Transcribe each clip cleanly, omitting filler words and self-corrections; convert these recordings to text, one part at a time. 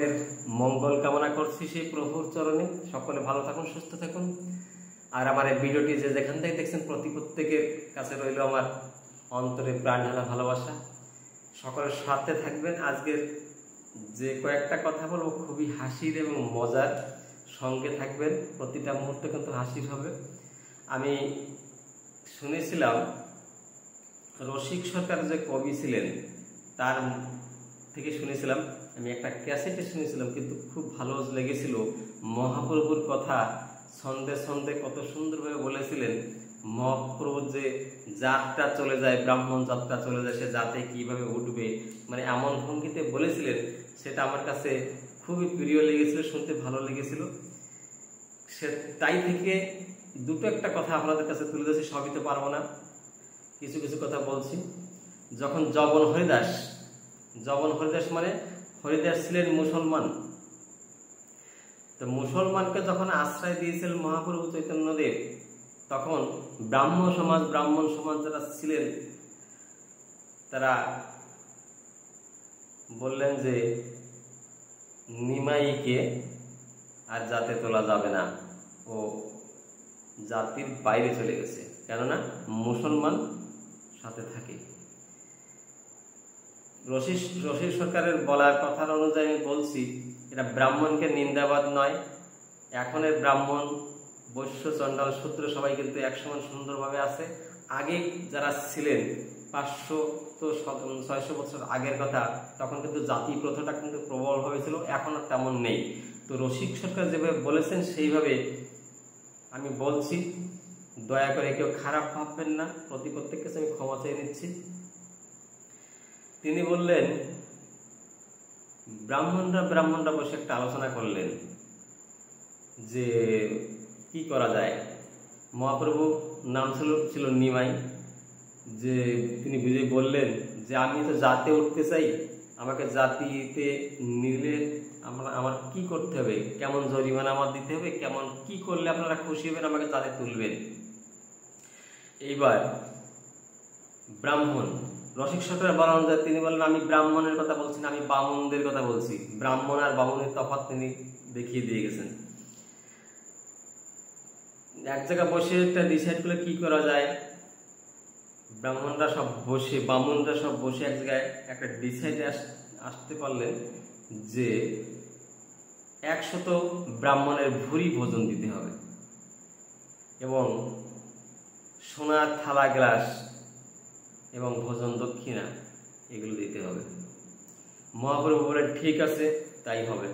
এর মঙ্গল কামনা করছি সেই প্রভুর চরণে। সকলে ভালো থাকুন, সুস্থ থাকুন। আর আমার এই ভিডিওটি যে যেখান থেকে দেখছেন প্রত্যেকের কাছে রইল আমার অন্তরে প্রাণ ঢালা ভালোবাসা। সকলের সাথে থাকবেন। আজকের যে কয়েকটা কথা বলবো খুবই হাসির এবং মজার, সঙ্গে থাকবেন। প্রতিটা মুহূর্ত কিন্তু হাসির হবে। আমি শুনেছিলাম রসিক সরকার যে কবি ছিলেন তার থেকে শুনেছিলাম, আমি একটা ক্যাসেটে শুনেছিলাম, কিন্তু খুব ভালো লেগেছিল। মহাপ্রভুর কথা ছন্দে ছন্দে কত সুন্দরভাবে বলেছিলেন। মহাপ্রভুর যে জাতটা চলে যায়, ব্রাহ্মণ জাতটা চলে যায়, সে জাতে কিভাবে উঠবে, মানে এমন ভঙ্গিতে বলেছিলেন, সেটা আমার কাছে খুবই প্রিয় লেগেছিল, শুনতে ভালো লেগেছিল। সে তাই থেকে দুটো একটা কথা আপনাদের কাছে তুলে ধরেছি, সবই তো পারবো না, কিছু কিছু কথা বলছি। যখন জবন হরিদাস মানে হরিদাস ছিলেন মুসলমান, তো মুসলমানকে যখন আশ্রয় দিয়েছিলেন মহাপ্রভু চৈতন্যদেব, তখন ব্রাহ্মণ সমাজ যারা ছিলেন তারা বললেন যে নিমাইকে আর জাতে তোলা যাবে না, ও জাতির বাইরে চলে গেছে, কেননা মুসলমান সাথে থাকে। রসিক সরকারের বলার কথার অনুযায়ী আমি বলছি, এটা ব্রাহ্মণকে নিন্দাবাদ নয়। এখনের ব্রাহ্মণ, বৈশ্য, চণ্ডাল, শূদ্র সবাই কিন্তু একসময় সুন্দরভাবে আছে। আগে যারা ছিলেন 500 তো 600 বছর আগের কথা, তখন কিন্তু জাতি প্রথাটা কিন্তু প্রবলভাবে ছিল, এখন আর তেমন নেই। তো রসিক সরকার যেভাবে বলেছেন সেইভাবে আমি বলছি, দয়া করে কেউ খারাপ ভাববেন না, প্রত্যেকের কাছে আমি ক্ষমা চেয়ে নিচ্ছি। তিনি বললেন, ব্রাহ্মণরা বসে একটা আলোচনা করলেন যে কি করা যায়। মহাপ্রভু নাম ছিল নিমাই, যে তিনি বুঝে বললেন যে আমি তো জাতে উঠতে চাই, আমাকে জাতিতে নিলে আমার কি করতে হবে, কেমন জরিমানা আমার দিতে হবে, কেমন কি করলে আপনারা খুশি হবেন, আমাকে জাতে তুলবেন। এইবার ব্রাহ্মণ, রসিক সরকারের বলা অনুযায়ী তিনি বললেন, আমি ব্রাহ্মণের কথা বলছি না, আমি বামুনদের কথা বলছি। ব্রাহ্মণ আর বামুনের তফাৎ তিনি দেখিয়ে দিয়ে গেছেন। এক জায়গায় বসে একটা ডিসাইড করলে কি করা যায়। ব্রাহ্মণরা সব বসে, বামুনরা সব বসে এক জায়গায় একটা ডিসাইডে আসতে পারলেন যে 100 ব্রাহ্মণের ভুরি ভোজন দিতে হবে এবং সোনার থালা গ্লাস এবং ভোজন দক্ষিণা এগুলো দিতে হবে। মহাপ্রভু বলেন, ঠিক আছে, তাই হবে।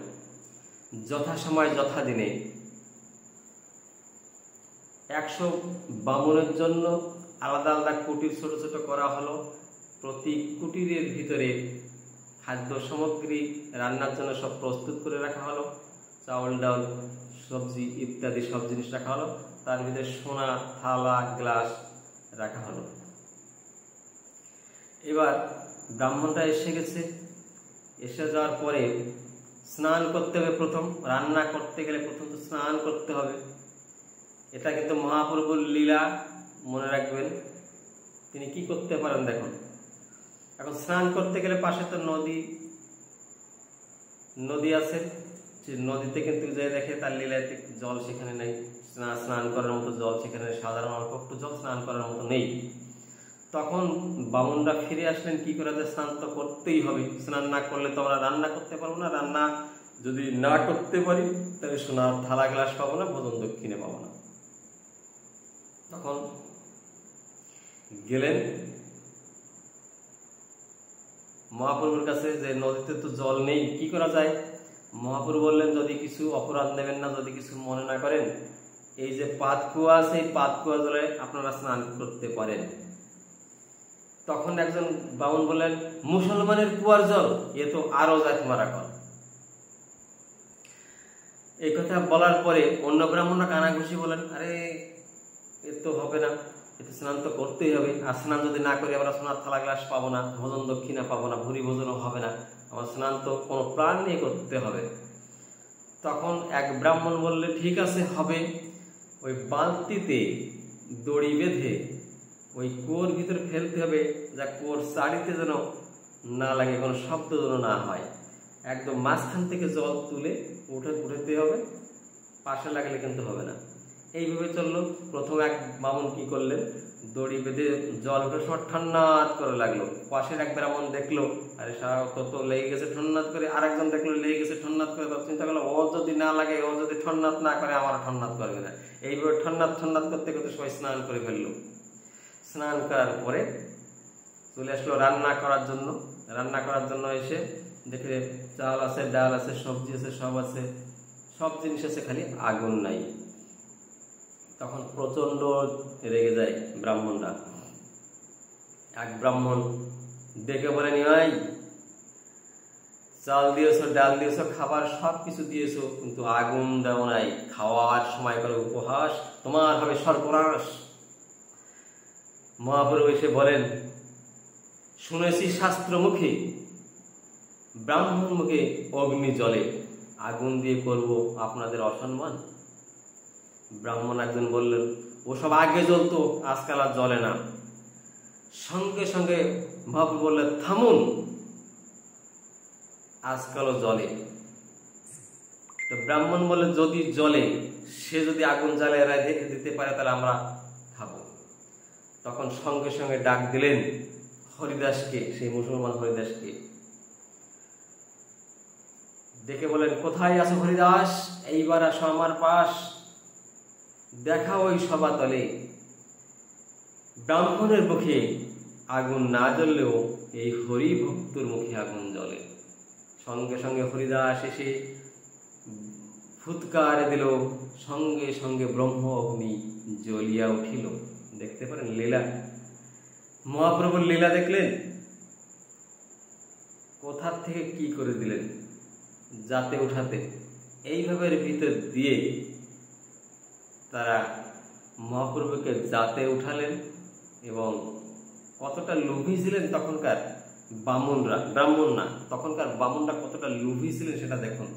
যথাসময় যথাদিনে 100 বামুনের জন্য আলাদা আলাদা কুটির ছোট ছোট করা হলো। প্রতি কুটিরের ভিতরে খাদ্য সামগ্রী রান্নার জন্য সব প্রস্তুত করে রাখা হলো, চাউল, ডাল, সবজি ইত্যাদি সব জিনিস রাখা হলো। তার ভিতরে সোনা থালা গ্লাস রাখা হলো। এবার ব্রাহ্মণরা এসে গেছে। এসে যাওয়ার পরে স্নান করতে হবে। প্রথম রান্না করতে গেলে প্রথম তো স্নান করতে হবে। এটা কিন্তু মহাপ্রভুর লীলা, মনে রাখবেন। তিনি কি করতে পারেন দেখুন। এখন স্নান করতে গেলে পাশে তো নদী আছে, যে নদীতে কিন্তু যে দেখে তার লীলায় জল সেখানে নেই, স্নান করার মতো জল সেখানে সাধারণ অল্প একটু জল স্নান করার মতো নেই। তখন বামুনরা ফিরে আসলেন, কি করে, স্নান তো করতেই হবে, স্নান না করলে তো আমরা রান্না করতে পারবো না, রান্না যদি না করতে পারি তাহলে সোনার থালা গ্লাস পাবো না, ভোজন দক্ষিণে পাবো না। তখন গেলেন মহাপ্রভুর কাছে, যে নদীতে তো জল নেই, কি করা যায়। মহাপ্রভু বললেন, যদি কিছু অপরাধ নেবেন না, যদি কিছু মনে না করেন, এই যে পাতকুয়া আছে, এই পাতকুয়া জলে আপনারা স্নান করতে পারেন। তখন একজন বামুন বললেন, মুসলমানের কুয়ার জল, এ তো আরো জাত মারা কর। এই কথা বলার পরে অন্য ব্রাহ্মণরা কানাঘুষি বলেন, আরে এ তো হবে না, এতে স্নান তো করতেই হবে, আর স্নান যদি না করি আমরা সোনার থালা গ্লাস পাবো না, ভোজন দক্ষিণা পাবো না, ভুরি ভোজনও হবে না, আমার স্নান তো কোনো প্রাণ নিয়ে করতে হবে। তখন এক ব্রাহ্মণ বললে, ঠিক আছে, হবে। ওই বালতিতে দড়ি বেঁধে ওই কুয়োর ভিতরে ফেলতে হবে, যা কুয়োর চারিতে যেন না লাগে, কোনো শব্দ যেন না হয়। একদম মাঝখান থেকে জল তুলে উঠাতে হবে, পাশে লাগলে কিন্তু হবে না। এইভাবে চললো। প্রথম এক বামুন কি করলেন, দড়ি বেঁধে জল সব ঠান্নাত করে লাগলো। পাশের এক ব্রাহ্মণ দেখলো, আরে কত লেগে গেছে ঠন্নাত করে, আরেকজন দেখলো লেগে গেছে ঠন্নাত করে। তখন চিন্তা করলো, ও যদি না লাগে, ও যদি ঠন্নাত না করে, আমার ঠন্নাত করবে না। এইভাবে ঠন্নাত করতে করতে সবাই স্নান করে ফেললো। স্নান করার পরে চলে আসলো রান্না করার জন্য। রান্না করার জন্য এসে দেখে চাল আছে, ডাল আছে, সবজি আছে, সব আছে, সব জিনিস আছে, খালি আগুন নাই। তখন প্রচন্ড রেগে যায় ব্রাহ্মণরা। এক ব্রাহ্মণ দেখে বলেন, ওই চাল দিয়েছো, ডাল দিয়েছো, খাবার সবকিছু দিয়েছো, কিন্তু আগুন দেও নাই। খাওয়ার সময় করে উপহাস, তোমার হবে সর্বনাশ। মহাপ্রভু এসে বলেন, শুনেছি শাস্ত্র মুখে, ব্রাহ্মণ মুখে অগ্নি জ্বলে, আগুন দিয়ে করব আপনাদের অসম্মান। ব্রাহ্মণ একজন বললেন, ওসব আগে জ্বলতো, আজকাল আর জ্বলে না। সঙ্গে সঙ্গে মহাপ্রভু বললেন, থামুন, আজকালও জ্বলে। তো ব্রাহ্মণ বলে, যদি জ্বলে, সে যদি আগুন জ্বালিয়ে রেখে দিতে পারে, তাহলে আমরা খাবো। তখন সঙ্গে সঙ্গে ডাক দিলেন হরিদাসকে, সেই মুসলমান হরিদাসকে দেখে বলেন, কোথায় আছো হরিদাস? এইবার আসো আমার পাশ, দেখা ওই সভাতলে। ব্রাহ্মণের মুখে আগুন না জ্বললেও এই হরি ভক্তর মুখে আগুন জ্বলে। সঙ্গে সঙ্গে হরিদাস এসে ফুৎকার দিল, সঙ্গে সঙ্গে ব্রহ্ম অগ্নি জ্বলিয়া উঠিল। দেখতে পারেন লীলা, মহাপ্রভুর লীলা দেখলেন। কোথা থেকে কি করে দিলেন, যাতে উঠাতে। এইভাবে ভিতর দিয়ে তারা মহাপ্রভুকে যাতে উঠালেন। এবং কতটা লোভী ছিলেন তখনকার বামুনরা, ব্রাহ্মণ না, তখনকার বামুনরা কতটা লোভী ছিলেন সেটা দেখুন।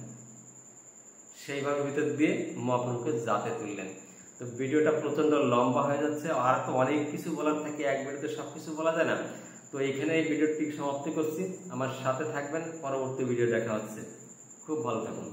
সেইভাবে ভিতর দিয়ে মহাপ্রভুকে যাতে তুললেন। তো ভিডিওটা প্রচন্ড লম্বা হয়ে যাচ্ছে, আর তো অনেক কিছু বলার থাকে, এক ভিডিওতে সবকিছু বলা যায় না। তো এইখানে এই ভিডিওটি সমাপ্তি করছি। আমার সাথে থাকবেন, পরবর্তী ভিডিও দেখা হচ্ছে। খুব ভালো থাকুন।